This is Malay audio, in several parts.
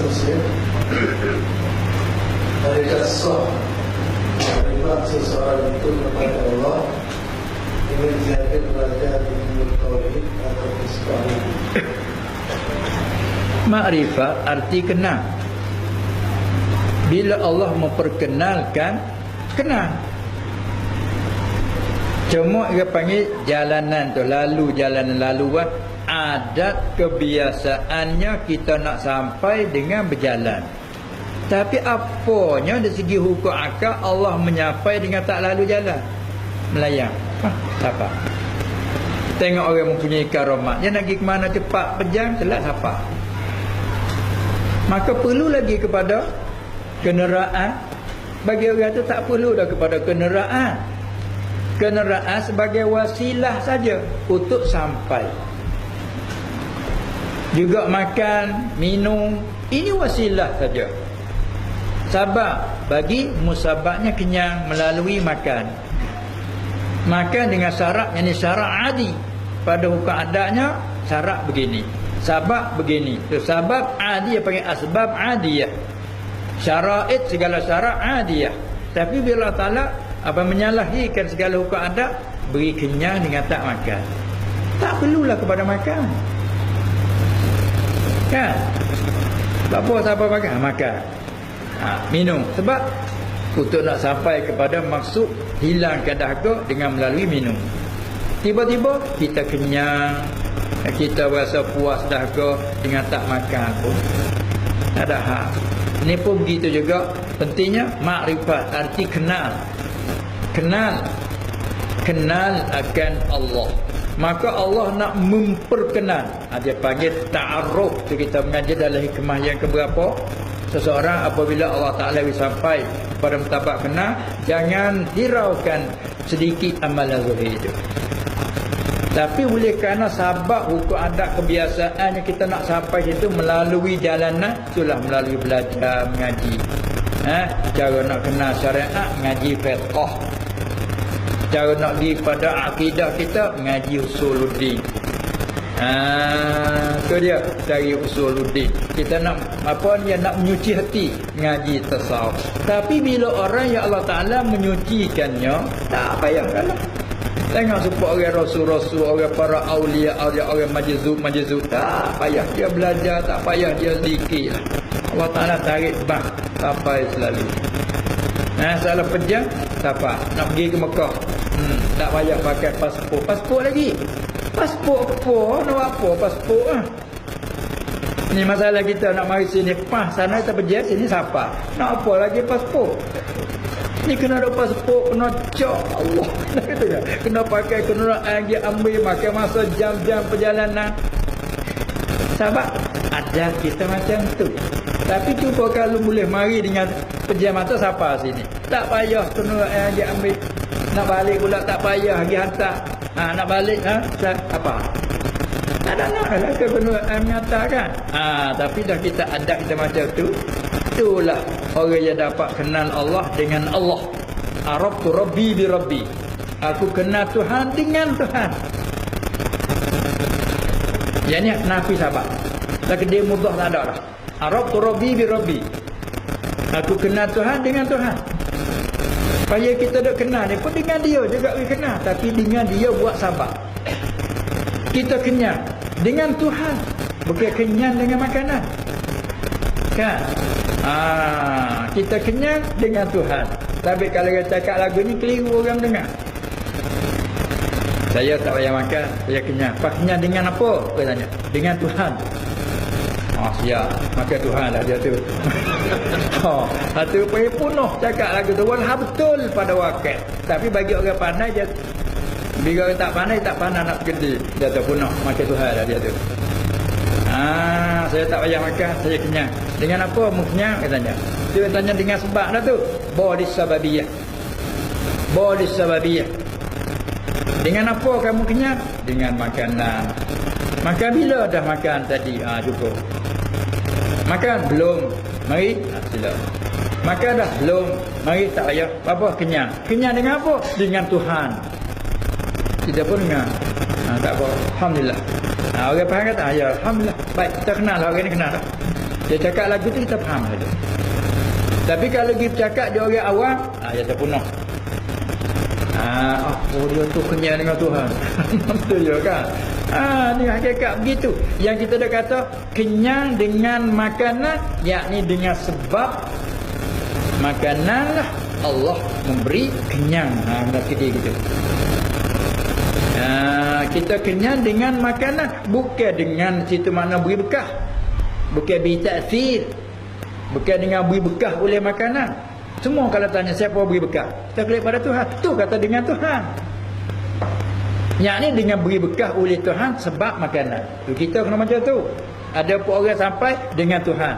seterusnya, adakah sah menerima seseorang itu kepada Allah dengan jaga belajar ilmu tauhid atau istiqamah? Ma'rifat arti kenal. Bila Allah memperkenalkan, kenal. Cuma dia panggil jalanan tu, lalu jalanan laluan, adat kebiasaannya kita nak sampai dengan berjalan. Tapi apanya dari segi hukum akal Allah menyampai dengan tak lalu jalan, melayang. Siapa? Tengok orang mempunyai karamat, dia nak pergi ke mana cepat, pejam, telat, siapa? Maka perlu lagi kepada kenderaan. Bagi orang tu tak perlu dah kepada kenderaan. Kenderaan sebagai wasilah saja untuk sampai. Juga makan, minum, ini wasilah saja. Sabab bagi musababnya kenyang melalui makan. Makan dengan syarat, yang ini syarat adi. Pada hukum adatnya syarat begini, sabab begini. Itu sabab adi, yang panggil asbab adiyah. Syara'id segala syarat adiyah. Tapi bila Allah Ta'ala apa menyalahikan segala hukum adat, beri kenyang dengan tak makan. Tak perlulah kepada makan. Kan? Apa siapa makan? Makan. Minum. Sebab untuk nak sampai kepada maksud hilangkan dahaga dengan melalui minum. Tiba-tiba kita kenyang, kita rasa puas dahaga dengan tak makan pun tak ada hal. Ini pun begitu juga. Pentingnya makrifat, arti kenal. Kenal akan Allah. Maka Allah nak memperkenal. Dia panggil ta'aruf. Kita mengajar dalam hikmah yang keberapa, seseorang apabila Allah Ta'ala sampai pada mertabak kenal, jangan hiraukan sedikit amalan zahir itu. Tapi oleh kerana sabab hukum adat kebiasaan yang kita nak sampai situ melalui jalanan, itulah melalui belajar mengaji. Cara nak kenal syariat, mengaji fiqh. Cara nak pergi pada akidah kita, mengaji usuluddin. Itu dia, dari usuluddin. Kita nak apa ni, nak menyuci hati, mengaji tasawuf. Tapi bila orang yang Allah Ta'ala menyucikannya, tak payahlah. Tengok support orang rasul-rasul, orang para awliya, orang majzub, tak payah dia belajar, tak payah dia zikir. Allah Ta'ala tarik bang sampai selalu. Salah pejam, tak apa. Nak pergi ke Mekah, tak payah pakai pasport. Pasport lagi. Pasport apa? Nak apa pasport? Ni masalah kita nak mari sini, pas sana kita pergi, sini siapa? Nak apa lagi pasport? Ni kena ada pasport, kena cok Allah. Kena pakai kenderaan dia ambil, makan masa jam-jam perjalanan. Sebab ada kita macam tu. Tapi cuba kalau boleh mari dengan pejam mata, siapa sini? Tak payah kenderaan dia ambil. Nak balik pula tak payah pergi hantar. Nak balik apa? Tak ada nak lah ke kenderaan menyatakan. Tapi dah kita adab kita macam tu. Itulah orang yang dapat kenal Allah dengan Allah. Arabtu Rabbi bi Rabbi. Aku kenal Tuhan dengan Tuhan. Yang ni nafi sahabat. Lagi dia mudah tak ada dah. Arabtu Rabbi bi Rabbi. Aku kenal Tuhan dengan Tuhan. Supaya kita dah kenal ni pun dengan dia juga kita kenal. Tapi dengan dia buat sabar. Kita kenyang dengan Tuhan. Bukan kenyang dengan makanan. Kan? Kita kenyang dengan Tuhan. Tapi kalau kita cakap lagu ni, keliru orang dengar. Saya tak payah makan, saya kenyang. Pak kenyang dengan apa? Dia tanya. Dengan Tuhan. Siap. Makan Tuhan lah dia tu. Satu payah penuh cakap lagu tu. Walau betul pada wakil. Tapi bagi orang pandai, dia bila orang tak pandai nak pergi. Dia tu penuh. Makan Tuhan lah dia tu. Saya tak payah makan, saya kenyang. Dengan apa mu kenyang? Dia tanya. Dia tanya dengan sebab dah tu. Bodis sababiyah. Dengan apa kamu kenyang? Dengan makanan. Makan bila dah makan tadi? Cukup. Makan? Belum. Mari. Sila. Makan dah? Belum. Mari, tak payah. Apa? Kenyang. Kenyang dengan apa? Dengan Tuhan. Kita pun dengar. Tak apa. Alhamdulillah. Orang faham kata, ya Alhamdulillah. Baik, kita kenal lah, orang ni kenal lah. Dia cakap lagu tu kita faham tu. Tapi kalau dia cakap dia orang awam, ya terpunuh. Dia tu kenyang dengan Tuhan. Betul ya kan? Ni hakikat begitu. Yang kita dah kata kenyang dengan makanan, yakni dengan sebab makanan lah Allah memberi kenyang. Berarti dia gitu. Kita kenyang dengan makanan, bukan dengan situ makna beri bekah, bukan beri ta'thir, bukan dengan beri bekah oleh makanan. Semua kalau tanya siapa beri bekah, kita klik pada Tuhan. Tu kata dengan Tuhan, yakni dengan beri bekah oleh Tuhan sebab makanan. Tu kita kena macam tu. Ada pun orang sampai dengan Tuhan,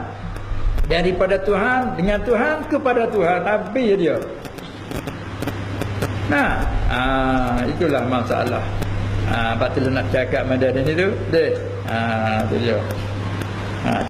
daripada Tuhan dengan Tuhan kepada Tuhan, habis dia. Itulah masalah. Batul nak cakap Madarin itu. Tu dia.